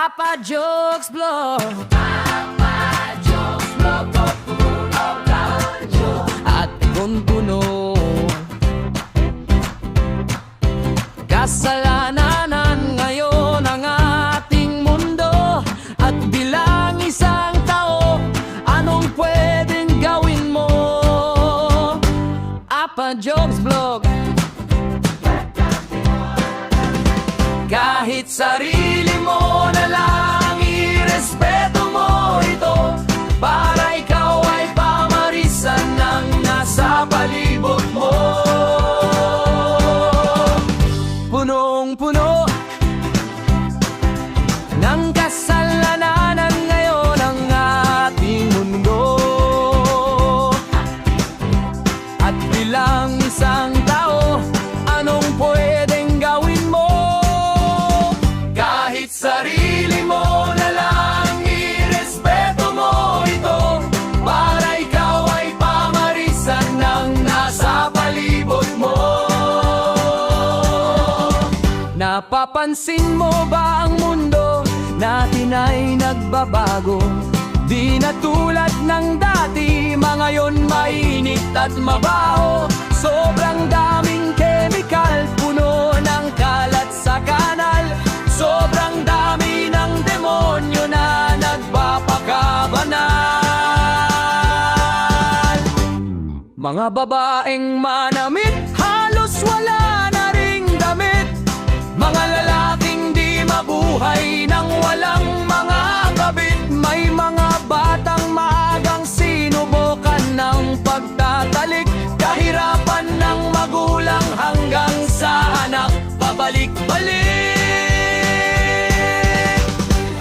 Papa Jokes Vlog. At punpuno kasalanan ngayon ang ating mundo. At bilang isang tao, anong pwedeng gawin mo? Papa Jokes Vlog. Kahit sarili mo na lang, irespeto mo ito, para ikaw ay pamarisan ng nasa palibot mo. Punong-puno ng kasalanan ngayon ang ating mundo. At bilang isang tao, anong pwedeng gawin mo? Kahit sarili mo na lang, irespeto mo ito, para ikaw ay pamarisan ng nasa palibot mo. Napapansin mo ba ang mundo natin ay nagbabago? Di na tulad ng dati, mga yon mainit at mabaho. Sobrang daming chemical, puno ng kalat sa kanal. Sobrang dami ng demonyo na nagpapakabanal. Mga babaeng manamit, halos wala na ring damit. Mga lalaking di mabuhay nang walang mga kabit. May mga batang maagang sinubukan ng pagtatalik. Kahirapan ng magulang hanggang sa anak pabalik-balik.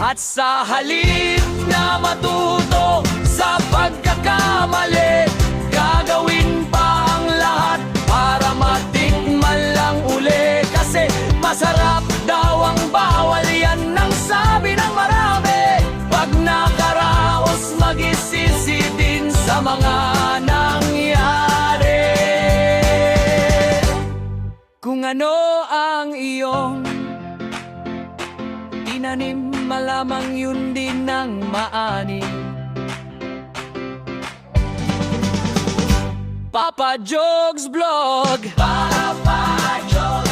At sa halip na matuto sa pagkakamali, gagawin pa ang lahat para matikman lang uli. Kasi masarap daw ang bawal, yan ang sabi ng marami. Pag nakaraos, mag-isisi din sa mga nangyari. Kung ano ang iyong tinanim, malamang yun din ang maani. Papa Jokes Vlog. Papa Jokes